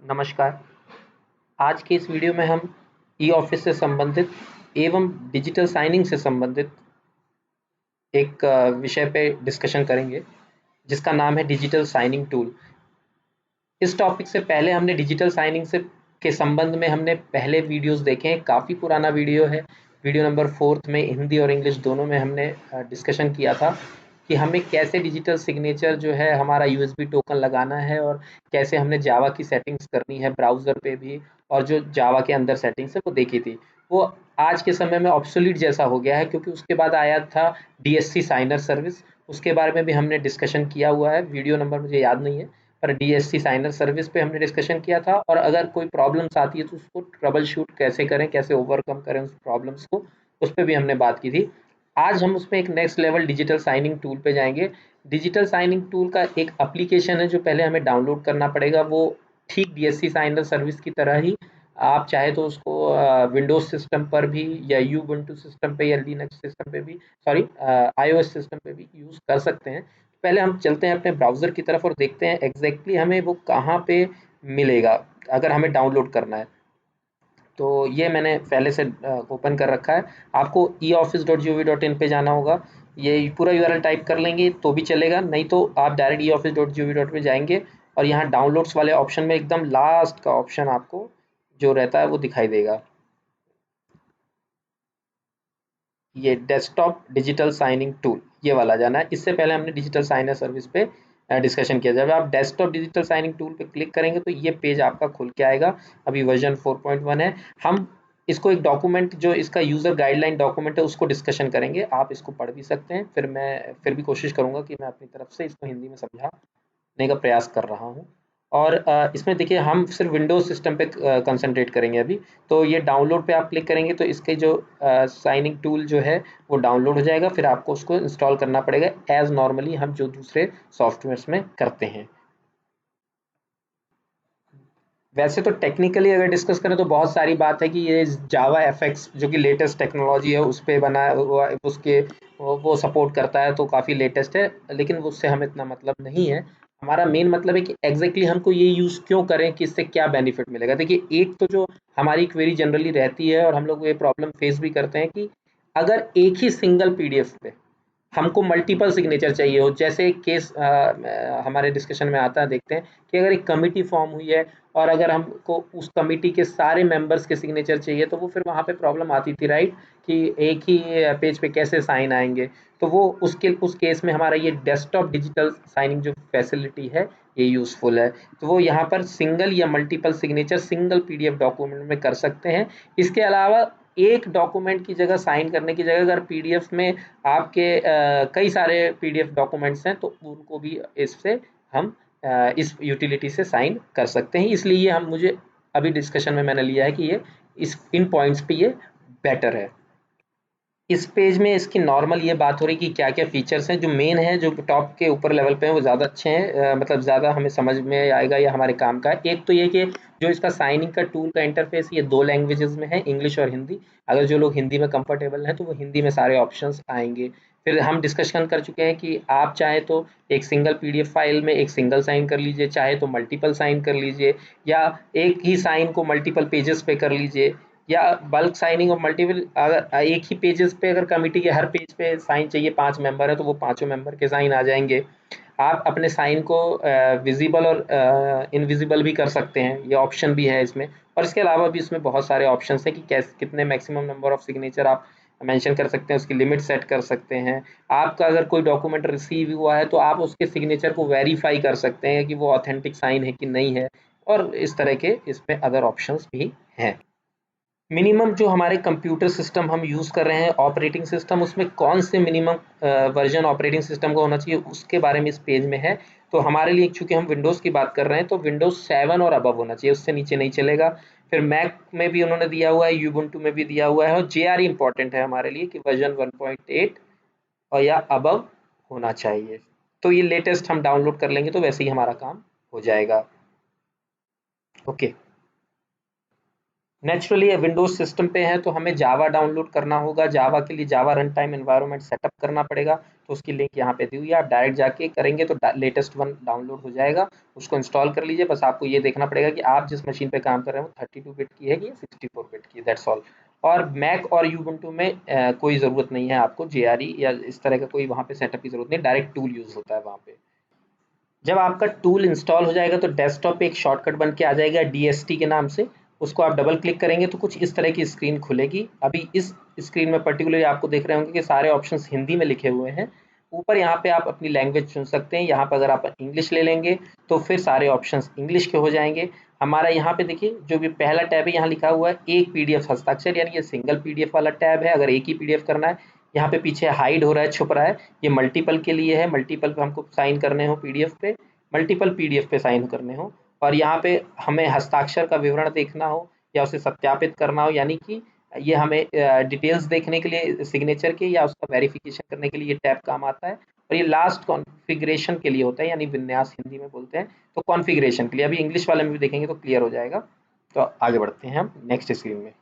नमस्कार। आज के इस वीडियो में हम ई ऑफिस से संबंधित एवं डिजिटल साइनिंग से संबंधित एक विषय पे डिस्कशन करेंगे जिसका नाम है डिजिटल साइनिंग टूल। इस टॉपिक से पहले हमने डिजिटल साइनिंग से के संबंध में हमने पहले वीडियोस देखे हैं। काफ़ी पुराना वीडियो है। वीडियो नंबर 4 में हिंदी और इंग्लिश दोनों में हमने डिस्कशन किया था कि हमें कैसे डिजिटल सिग्नेचर जो है हमारा यूएसबी टोकन लगाना है और कैसे हमने जावा की सेटिंग्स करनी है ब्राउज़र पे भी, और जो जावा के अंदर सेटिंग्स है वो देखी थी। वो आज के समय में ऑब्सोलीट जैसा हो गया है क्योंकि उसके बाद आया था डीएससी साइनर सर्विस। उसके बारे में भी हमने डिस्कशन किया हुआ है। वीडियो नंबर मुझे याद नहीं है, पर डीएससी साइनर सर्विस पे हमने डिस्कशन किया था। और अगर कोई प्रॉब्लम्स आती है तो उसको ट्रबल शूट कैसे करें, कैसे ओवरकम करें उस प्रॉब्लम्स को, उस पर भी हमने बात की थी। आज हम उसमें एक next level digital signing tool पे जाएंगे। डिजिटल साइनिंग टूल का एक एप्लीकेशन है जो पहले हमें डाउनलोड करना पड़ेगा। वो ठीक डीएससी साइनर सर्विस की तरह ही आप चाहे तो उसको विंडोज सिस्टम पर भी या यूबुंटू सिस्टम पे या लिनक्स सिस्टम पे भी, सॉरी, आईओएस सिस्टम पे भी यूज़ कर सकते हैं। पहले हम चलते हैं अपने ब्राउज़र की तरफ और देखते हैं एग्जैक्टली हमें वो कहाँ पे मिलेगा अगर हमें डाउनलोड करना है। तो ये मैंने पहले से ओपन कर रखा है। आपको eoffice.gov.in पे जाना होगा। ये पूरा यूआरएल टाइप कर लेंगे तो भी चलेगा, नहीं तो आप डायरेक्ट eoffice.gov पे जाएंगे और यहाँ डाउनलोड्स वाले ऑप्शन में एकदम लास्ट का ऑप्शन आपको जो रहता है वो दिखाई देगा। ये डेस्कटॉप डिजिटल साइनिंग टूल, ये वाला जाना है। इससे पहले हमने डिजिटल साइनर सर्विस पे डिस्कशन किया। जब आप डेस्कटॉप डिजिटल साइनिंग टूल पे क्लिक करेंगे तो ये पेज आपका खुल के आएगा। अभी वर्जन 4.1 है। हम इसको एक डॉक्यूमेंट जो इसका यूज़र गाइडलाइन डॉक्यूमेंट है उसको डिस्कशन करेंगे। आप इसको पढ़ भी सकते हैं, फिर भी कोशिश करूँगा कि मैं अपनी तरफ से इसको हिंदी में समझाने का प्रयास कर रहा हूँ। और इसमें देखिए हम सिर्फ विंडोज़ सिस्टम पे कंसंट्रेट करेंगे अभी। तो ये डाउनलोड पे आप क्लिक करेंगे तो इसके जो साइनिंग टूल जो है वो डाउनलोड हो जाएगा। फिर आपको उसको इंस्टॉल करना पड़ेगा एज नॉर्मली हम जो दूसरे सॉफ्टवेयर्स में करते हैं। वैसे तो टेक्निकली अगर डिस्कस करें तो बहुत सारी बात है कि ये जावा एफएक्स जो कि लेटेस्ट टेक्नोलॉजी है उस पे बना हुआ, उसके वो सपोर्ट करता है तो काफ़ी लेटेस्ट है। लेकिन उससे हमें इतना मतलब नहीं है। हमारा मेन मतलब है कि एग्जैक्टली हमको ये यूज़ क्यों करें, कि इससे क्या बेनिफिट मिलेगा। देखिए, एक तो जो हमारी क्वेरी जनरली रहती है और हम लोग ये प्रॉब्लम फेस भी करते हैं कि अगर एक ही सिंगल पीडीएफ पे हमको मल्टीपल सिग्नेचर चाहिए हो, जैसे एक केस हमारे डिस्कशन में आता है, देखते हैं कि अगर एक कमिटी फॉर्म हुई है और अगर हमको उस कमिटी के सारे मेंबर्स के सिग्नेचर चाहिए तो वो फिर वहाँ पे प्रॉब्लम आती थी, राइट, कि एक ही पेज पे कैसे साइन आएंगे। तो वो उस केस में हमारा ये डेस्कटॉप डिजिटल साइनिंग जो फैसिलिटी है ये यूज़फुल है। तो वो यहाँ पर सिंगल या multiple signature single PDF document में कर सकते हैं। इसके अलावा एक डॉक्यूमेंट की जगह, साइन करने की जगह, अगर पीडीएफ में आपके कई सारे पीडीएफ डॉक्यूमेंट्स हैं तो उनको भी इससे हम इस यूटिलिटी से साइन कर सकते हैं। इसलिए ये हम मुझे अभी डिस्कशन में मैंने लिया है कि ये इस इन पॉइंट्स पे ये बेटर है। इस पेज में इसकी नॉर्मल ये बात हो रही कि क्या क्या फीचर्स हैं। जो मेन है, जो टॉप के ऊपर लेवल पे हैं वो ज़्यादा अच्छे हैं, मतलब ज़्यादा हमें समझ में आएगा या हमारे काम का है। एक तो ये कि जो इसका साइनिंग का टूल का इंटरफेस ये 2 लैंग्वेजेस में है, इंग्लिश और हिंदी। अगर जो लोग हिंदी में कंफर्टेबल हैं तो वो हिंदी में सारे ऑप्शंस आएंगे। फिर हम डिस्कशन कर चुके हैं कि आप चाहे तो एक सिंगल पीडीएफ फाइल में एक सिंगल साइन कर लीजिए, चाहे तो मल्टीपल साइन कर लीजिए, या एक ही साइन को मल्टीपल पेजेस पे कर लीजिए, या बल्क साइनिंग और मल्टीपल, अगर एक ही पेजेस पे, अगर कमिटी के हर पेज पे साइन चाहिए, 5 मेंबर है तो वो पांचों मेंबर के साइन आ जाएंगे। आप अपने साइन को विजिबल और इनविजिबल भी कर सकते हैं, ये ऑप्शन भी है इसमें। और इसके अलावा भी इसमें बहुत सारे ऑप्शन हैं कि कैसे कितने मैक्सिमम नंबर ऑफ सिग्नेचर आप मेंशन कर सकते हैं, उसकी लिमिट सेट कर सकते हैं। आपका अगर कोई डॉक्यूमेंट रिसीव हुआ है तो आप उसके सिग्नेचर को वेरीफाई कर सकते हैं कि वो ऑथेंटिक साइन है कि नहीं है। और इस तरह के इसमें अदर ऑप्शंस भी हैं। मिनिमम जो हमारे कंप्यूटर सिस्टम हम यूज़ कर रहे हैं, ऑपरेटिंग सिस्टम, उसमें कौन से मिनिमम वर्जन ऑपरेटिंग सिस्टम का होना चाहिए उसके बारे में इस पेज में है। तो हमारे लिए, चूंकि हम विंडोज़ की बात कर रहे हैं, तो विंडोज़ 7 और अबव होना चाहिए, उससे नीचे नहीं चलेगा। फिर मैक में भी उन्होंने दिया हुआ है, यूबुंटू में भी दिया हुआ है, और जेआरई इंपॉर्टेंट है हमारे लिए कि वर्जन 1.8 और या अबव होना चाहिए। तो ये लेटेस्ट हम डाउनलोड कर लेंगे तो वैसे ही हमारा काम हो जाएगा। ओके। नेचुरली विंडोज सिस्टम पे है तो हमें जावा डाउनलोड करना होगा। जावा के लिए जावा रन टाइम एनवायरनमेंट सेटअप करना पड़ेगा। तो उसकी लिंक यहाँ पे दी हुई है, आप डायरेक्ट जाके करेंगे तो लेटेस्ट वन डाउनलोड हो जाएगा, उसको इंस्टॉल कर लीजिए। बस आपको ये देखना पड़ेगा कि आप जिस मशीन पे काम कर रहे हैं वो 32 बिट की है कि 64 बिट की, दैट्स ऑल। और मैक और यूबुंटू में कोई ज़रूरत नहीं है आपको जेआरई या इस तरह का कोई वहाँ पे सेटअप की ज़रूरत नहीं, डायरेक्ट टूल यूज़ होता है वहाँ पे। जब आपका टूल इंस्टॉल हो जाएगा तो डेस्कटॉप पे एक शॉर्टकट बन के आ जाएगा डीएसटी के नाम से, उसको आप डबल क्लिक करेंगे तो कुछ इस तरह की स्क्रीन खुलेगी। अभी इस स्क्रीन में पर्टिकुलरली आपको देख रहे होंगे कि सारे ऑप्शंस हिंदी में लिखे हुए हैं। ऊपर यहाँ पे आप अपनी लैंग्वेज चुन सकते हैं, यहाँ पर अगर आप इंग्लिश ले लेंगे तो फिर सारे ऑप्शंस इंग्लिश के हो जाएंगे। हमारा यहाँ पे देखिए जो भी पहला टैब है यहाँ लिखा हुआ है एक पीडीएफ हस्ताक्षर, यानी ये सिंगल पीडीएफ वाला टैब है, अगर एक ही पीडीएफ करना है। यहाँ पे पीछे हाइड हो रहा है, छुप रहा है, ये मल्टीपल के लिए है, मल्टीपल पे हमको साइन करने हो पीडीएफ पे, मल्टीपल पीडीएफ पे साइन करने हो। और यहाँ पे हमें हस्ताक्षर का विवरण देखना हो या उसे सत्यापित करना हो, यानी कि ये हमें डिटेल्स देखने के लिए सिग्नेचर के या उसका वेरिफिकेशन करने के लिए ये टैब काम आता है। और ये लास्ट कॉन्फ़िगरेशन के लिए होता है, यानी विन्यास हिंदी में बोलते हैं, तो कॉन्फ़िगरेशन के लिए। अभी इंग्लिश वाले में भी देखेंगे तो क्लियर हो जाएगा। तो आगे बढ़ते हैं हम नेक्स्ट स्क्रीन में।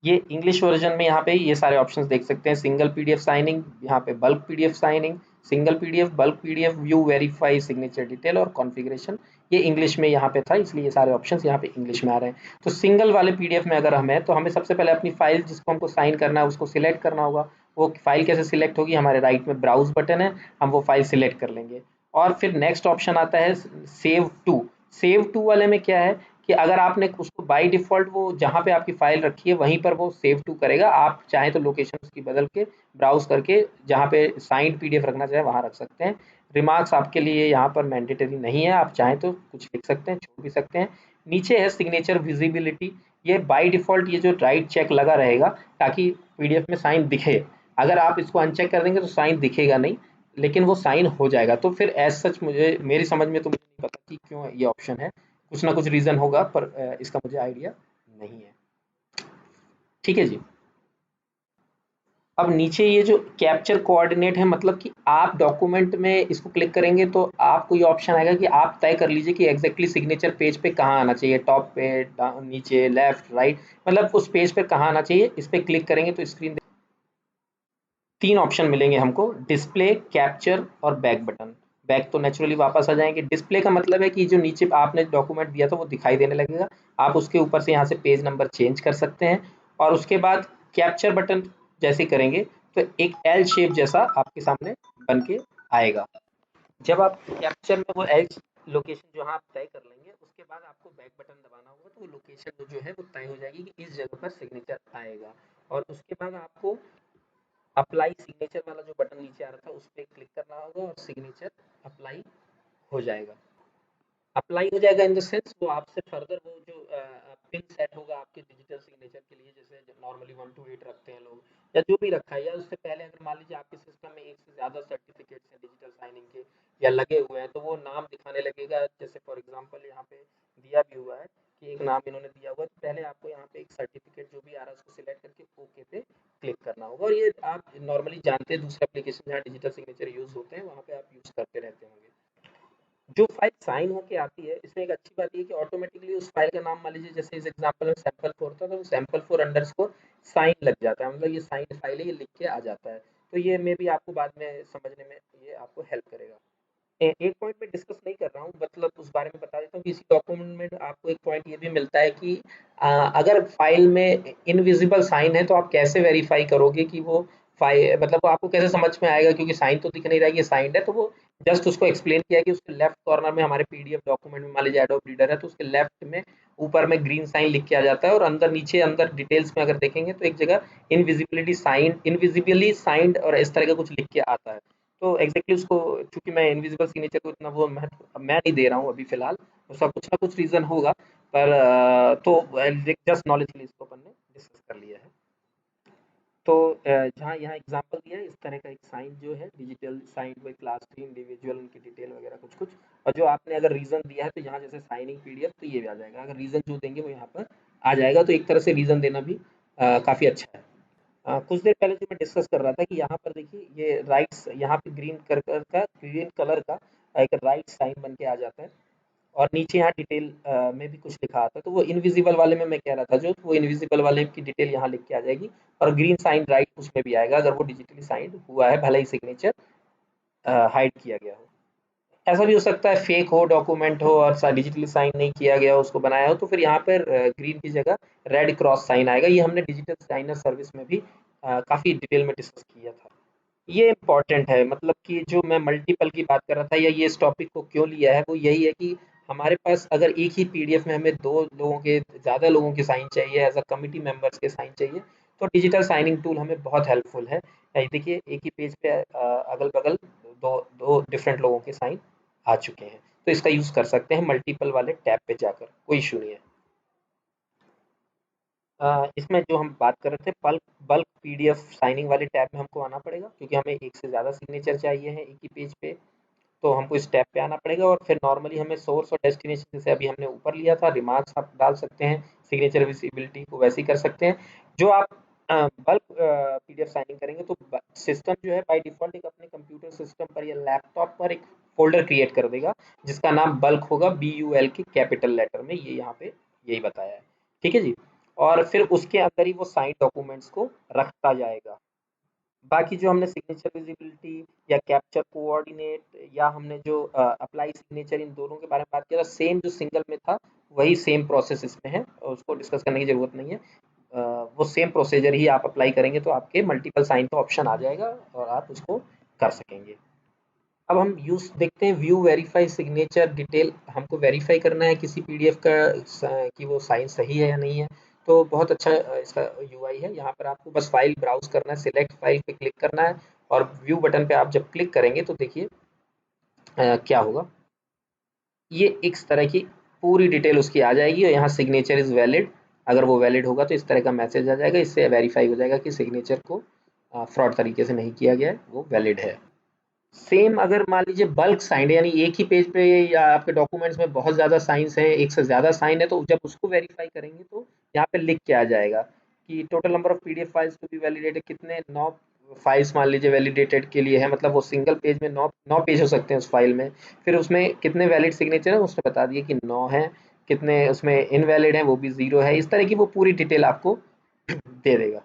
ये इंग्लिश वर्जन में यहाँ पे ये सारे ऑप्शंस देख सकते हैं, सिंगल पीडीएफ साइनिंग, यहाँ पे bulk PDF signing, single PDF, bulk PDF, view verify signature detail और कॉन्फ़िगरेशन। ये इंग्लिश में यहाँ पे था, इसलिए ये सारे ऑप्शंस यहाँ पे इंग्लिश में आ रहे हैं। तो सिंगल वाले पीडीएफ में अगर हम हैं तो हमें सबसे पहले अपनी फाइल जिसको हमको साइन करना है उसको सिलेक्ट करना होगा। वो फाइल कैसे सिलेक्ट होगी, हमारे राइट में ब्राउज बटन है, हम वो फाइल सिलेक्ट कर लेंगे। और फिर नेक्स्ट ऑप्शन आता है सेव टू। सेव टू वाले में क्या है कि अगर आपने उसको बाय डिफ़ॉल्ट वो जहाँ पे आपकी फ़ाइल रखी है वहीं पर वो सेव टू करेगा। आप चाहें तो लोकेशन उसकी बदल के ब्राउज़ करके जहाँ पे साइंड पीडीएफ रखना चाहें वहाँ रख सकते हैं। रिमार्क्स आपके लिए यहाँ पर मैंडेटरी नहीं है, आप चाहें तो कुछ लिख सकते हैं, छोड़ भी सकते हैं। नीचे है सिग्नेचर विजिबिलिटी, ये बाय डिफ़ॉल्ट ये जो राइट चेक लगा रहेगा ताकि पीडीएफ में साइन दिखे। अगर आप इसको अनचेक कर देंगे तो साइन दिखेगा नहीं, लेकिन वो साइन हो जाएगा। तो फिर एज़ सच मुझे मेरी समझ में तो मुझे नहीं पता कि क्यों ये ऑप्शन है, कुछ ना कुछ रीज़न होगा, पर इसका मुझे आइडिया नहीं है। ठीक है जी। अब नीचे ये जो कैप्चर कोऑर्डिनेट है, मतलब कि आप डॉक्यूमेंट में इसको क्लिक करेंगे तो आपको ये ऑप्शन आएगा कि आप तय कर लीजिए कि एग्जैक्टली सिग्नेचर पेज पे कहाँ आना चाहिए, टॉप पे, नीचे, लेफ्ट, राइट, मतलब उस पेज पे कहाँ आना चाहिए। इस पे क्लिक करेंगे तो स्क्रीन तीन ऑप्शन मिलेंगे हमको, डिस्प्ले, कैप्चर और बैक बटन। बैक तो नेचुरली वापस आ जाएंगे। डिस्प्ले का मतलब है कि जो नीचे आपने डॉक्यूमेंट दिया था वो दिखाई देने लगेगा, आप उसके ऊपर से यहाँ से पेज नंबर चेंज कर सकते हैं। और उसके बाद कैप्चर बटन जैसे करेंगे तो एक एल शेप जैसा आपके सामने बन के आएगा। जब आप कैप्चर में वो एल लोकेशन जो आप तय कर लेंगे उसके बाद आपको बैक बटन दबाना होगा, तो वो लोकेशन जो है वो तय हो जाएगी कि इस जगह पर सिग्नेचर आएगा। और उसके बाद आपको अप्लाई सिग्नेचर वाला जो बटन नीचे आ रहा था उस पर क्लिक करना होगा और सिग्नेचर अप्लाई हो जाएगा। अप्लाई हो जाएगा इन द सेंस वो आपसे फर्दर वो जो पिन सेट होगा आपके डिजिटल सिग्नेचर के लिए, जैसे नॉर्मली 1 to 8 रखते हैं लोग या जो भी रखा है, या उससे पहले अगर मान लीजिए आपके सिस्टम में एक से ज़्यादा सर्टिफिकेट्स हैं डिजिटल साइनिंग के या लगे हुए हैं तो वो नाम दिखाने लगेगा। जैसे फॉर एग्जांपल यहाँ पे दिया भी हुआ है कि एक नाम इन्होंने दिया हुआ है, तो पहले आपको यहाँ पे एक सर्टिफिकेट जो भी आ रहा है उसको सिलेक्ट करके ओके पे क्लिक करना होगा। और ये आप नॉर्मली जानते हैं दूसरे एप्लीकेशन जहाँ डिजिटल सिग्नेचर यूज़ होते हैं वहाँ पे आप यूज़ करते रहते होंगे। जो फाइल साइन होके आती है इसमें एक अच्छी बात ये है कि ऑटोमेटिकली उस फाइल का नाम मान लीजिए जैसे इस एग्जांपल में सैंपल 4 था तो सैंपल 4 अंडरस्कोर साइन लग जाता है, मतलब ये साइन फाइल है, ये लिख के आ जाता है। तो ये मे बी आपको बाद में समझने में ये आपको हेल्प करेगा। एक पॉइंट मैं डिस्कस नहीं कर रहा हूँ, मतलब उस बारे में बता देता हूँ कि इसी डॉक्यूमेंट में आपको एक पॉइंट ये भी मिलता है कि अगर फाइल में इनविजिबल साइन है तो आप कैसे वेरीफाई करोगे कि वो फाइल, मतलब वो आपको कैसे समझ में आएगा, क्योंकि साइन तो दिख नहीं रहा है कि साइंड है। तो वो जस्ट उसको एक्सप्लेन किया कि उसके लेफ्ट कॉर्नर में हमारे पीडीएफ डॉक्यूमेंट में मान लीजिए एडोब रीडर है तो उसके लेफ्ट में ऊपर में ग्रीन साइन लिख के आ जाता है, और अंदर नीचे अंदर डिटेल्स में अगर देखेंगे तो एक जगह इनविजिबिलिटी साइन, इनविजिबली साइंड और इस तरह का कुछ लिख के आता है। तो एग्जैक्टली उसको, चूंकि मैं इनविजिबल सिग्नेचर को इतना वो महत्व मैं नहीं दे रहा हूँ अभी फिलहाल, उसका कुछ ना कुछ रीजन होगा, पर तो जस्ट नॉलेज के लिए इसको अपन ने डिस्कस कर लिया है। तो जहाँ यहाँ एग्जांपल दिया है इस तरह का एक साइन जो है digital sign by class 3 individual, उनकी डिटेल वगैरह कुछ कुछ। और जो आपने अगर रीजन दिया है तो यहाँ जैसे साइनिंग पीडीएफ तो ये भी आ जाएगा, अगर रीजन जो देंगे वो यहाँ पर आ जाएगा। तो एक तरह से रीजन देना भी काफ़ी अच्छा है। कुछ देर पहले जो मैं डिस्कस कर रहा था कि यहाँ पर देखिए ये राइट्स, यहाँ पे ग्रीन कलर का एक राइट साइन बन के आ जाता है, और नीचे यहाँ डिटेल में भी कुछ लिखा आता है। तो वो इनविजिबल वाले में मैं कह रहा था जो, वो इनविजिबल वाले की डिटेल यहाँ लिख के आ जाएगी, और ग्रीन साइन राइट उसमें भी आएगा अगर वो डिजिटली साइंड हुआ है भले ही सिग्नेचर हाइड किया गया हो। ऐसा भी हो सकता है फेक हो डॉक्यूमेंट हो और डिजिटली साइन नहीं किया गया हो, उसको बनाया हो, तो फिर यहाँ पर ग्रीन की जगह रेड क्रॉस साइन आएगा। ये हमने डिजिटल साइनर सर्विस में भी काफ़ी डिटेल में डिस्कस किया था। ये इम्पोर्टेंट है, मतलब कि जो मैं मल्टीपल की बात कर रहा था या ये इस टॉपिक को क्यों लिया है वो यही है कि हमारे पास अगर एक ही पीडीएफ में हमें दो लोगों के, ज़्यादा लोगों के साइन चाहिए, एज अ कमिटी मेंबर्स के साइन चाहिए, तो डिजिटल साइनिंग टूल हमें बहुत हेल्पफुल है। देखिए एक ही पेज पे अगल बगल दो दो डिफरेंट लोगों के साइन आ चुके हैं, तो इसका यूज़ कर सकते हैं मल्टीपल वाले टैब पे जाकर, कोई इशू नहीं है। इसमें जो हम बात कर रहे थे बल्क बल्क पीडीएफ साइनिंग वाले टैब में हमको आना पड़ेगा, क्योंकि हमें एक से ज़्यादा सिग्नेचर चाहिए है एक ही पेज पे। तो हमको इस टैब पे आना पड़ेगा और फिर नॉर्मली हमें सोर्स और डेस्टिनेशन, जैसे अभी हमने ऊपर लिया था रिमार्क्स आप डाल सकते हैं, सिग्नेचर विजिबिलिटी को वैसे ही कर सकते हैं। जो आप बल्क पीडीएफ साइनिंग करेंगे तो सिस्टम जो है बाय डिफ़ॉल्ट एक अपने कंप्यूटर सिस्टम पर या लैपटॉप पर एक फ़ोल्डर क्रिएट कर देगा, जिसका नाम बल्क होगा, BULK कैपिटल लेटर में, ये यहाँ पे यही बताया है। ठीक है जी? और फिर उसके अंदर ही वो साइन डॉक्यूमेंट्स को रखता जाएगा। बाकी जो हमने सिग्नेचर विजिबिलिटी या कैप्चर कोऑर्डिनेट या हमने जो अप्लाई सिग्नेचर, इन दोनों के बारे में बात किया था, सेम जो सिंगल में था वही सेम प्रोसेस इसमें है, और उसको डिस्कस करने की ज़रूरत नहीं है। वो सेम प्रोसीजर ही आप अप्लाई करेंगे तो आपके मल्टीपल साइन का ऑप्शन आ जाएगा और आप उसको कर सकेंगे। अब हम यूज़ देखते हैं, व्यू वेरीफाई सिग्नेचर डिटेल। हमको वेरीफाई करना है किसी पीडीएफ का कि वो साइन सही है या नहीं है। तो बहुत अच्छा इसका यूआई है। यहाँ पर आपको बस फाइल ब्राउज करना है, सिलेक्ट फाइल पे क्लिक करना है और व्यू बटन पे आप जब क्लिक करेंगे तो देखिए क्या होगा। ये इस तरह की पूरी डिटेल उसकी आ जाएगी और यहाँ सिग्नेचर इज़ वैलिड, अगर वो वैलिड होगा तो इस तरह का मैसेज आ जाएगा। इससे वेरीफाई हो जाएगा कि सिग्नेचर को फ्रॉड तरीके से नहीं किया गया है, वो वैलिड है। सेम अगर मान लीजिए बल्क साइन है, यानी एक ही पेज पे या आपके डॉक्यूमेंट्स में बहुत ज़्यादा साइंस है, एक से ज़्यादा साइन है, तो जब उसको वेरीफाई करेंगे तो यहाँ पे लिख के आ जाएगा कि total number of PDF files to be validated, कितने 9 फाइल्स मान लीजिए वैलिडेटेड के लिए है, मतलब वो सिंगल पेज में 9 पेज हो सकते हैं उस फाइल में। फिर उसमें कितने वैलिड सिग्नेचर है उसने बता दिया कि 9 है, कितने उसमें इनवैलिड है वो भी 0 है। इस तरह की वो पूरी डिटेल आपको दे देगा।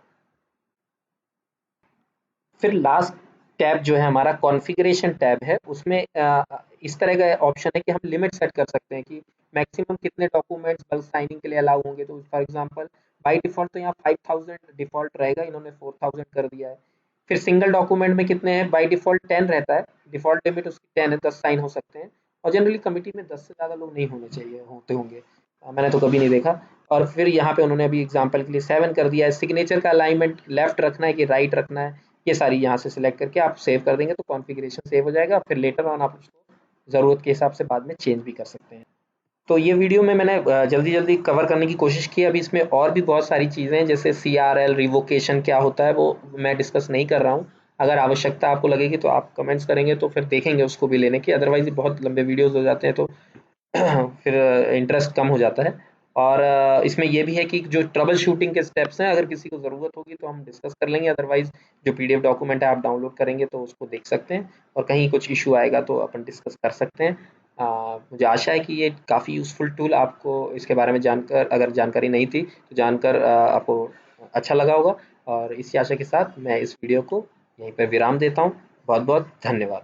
फिर लास्ट टैब जो है हमारा कॉन्फ़िगरेशन टैब है, उसमें इस तरह का ऑप्शन है कि हम लिमिट सेट कर सकते हैं कि मैक्सिमम कितने डॉक्यूमेंट्स बल्क साइनिंग के लिए अलाउ होंगे। तो फॉर एग्जांपल बाय डिफ़ॉल्ट तो यहाँ 5000 डिफ़ॉल्ट रहेगा, इन्होंने 4000 कर दिया है। फिर सिंगल डॉक्यूमेंट में कितने हैं, बाय डिफ़ॉल्ट 10 रहता है, डिफ़ॉल्ट लिमिट उसकी 10 है, 10 साइन हो सकते हैं। और जनरली कमिटी में 10 से ज़्यादा लोग नहीं होने चाहिए, होते होंगे, मैंने तो कभी नहीं देखा। और फिर यहाँ पे उन्होंने अभी एग्जांपल के लिए 7 कर दिया है। सिग्नेचर का अलाइनमेंट लेफ्ट रखना है कि राइट रखना है, ये सारी यहाँ से सिलेक्ट करके आप सेव कर देंगे तो कॉन्फ़िगरेशन सेव हो जाएगा। फिर लेटर ऑन आप उसको ज़रूरत के हिसाब से बाद में चेंज भी कर सकते हैं। तो ये वीडियो में मैंने जल्दी-जल्दी कवर करने की कोशिश की है। अभी इसमें और भी बहुत सारी चीज़ें हैं, जैसे सीआरएल, रिवोकेशन क्या होता है, वो मैं डिस्कस नहीं कर रहा हूँ। अगर आवश्यकता आपको लगेगी तो आप कमेंट्स करेंगे तो फिर देखेंगे उसको भी लेने की, अदरवाइज़ ये बहुत लंबे वीडियोज़ हो जाते हैं तो फिर इंटरेस्ट कम हो जाता है। और इसमें ये भी है कि जो ट्रबल शूटिंग के स्टेप्स हैं, अगर किसी को ज़रूरत होगी तो हम डिस्कस कर लेंगे, अदरवाइज़ जो पीडीएफ डॉक्यूमेंट है आप डाउनलोड करेंगे तो उसको देख सकते हैं और कहीं कुछ इशू आएगा तो अपन डिस्कस कर सकते हैं। मुझे आशा है कि ये काफ़ी यूज़फुल टूल आपको इसके बारे में जानकर, अगर जानकारी नहीं थी तो जानकर आपको अच्छा लगा होगा। और इसी आशा के साथ मैं इस वीडियो को यहीं पर विराम देता हूँ। बहुत बहुत धन्यवाद।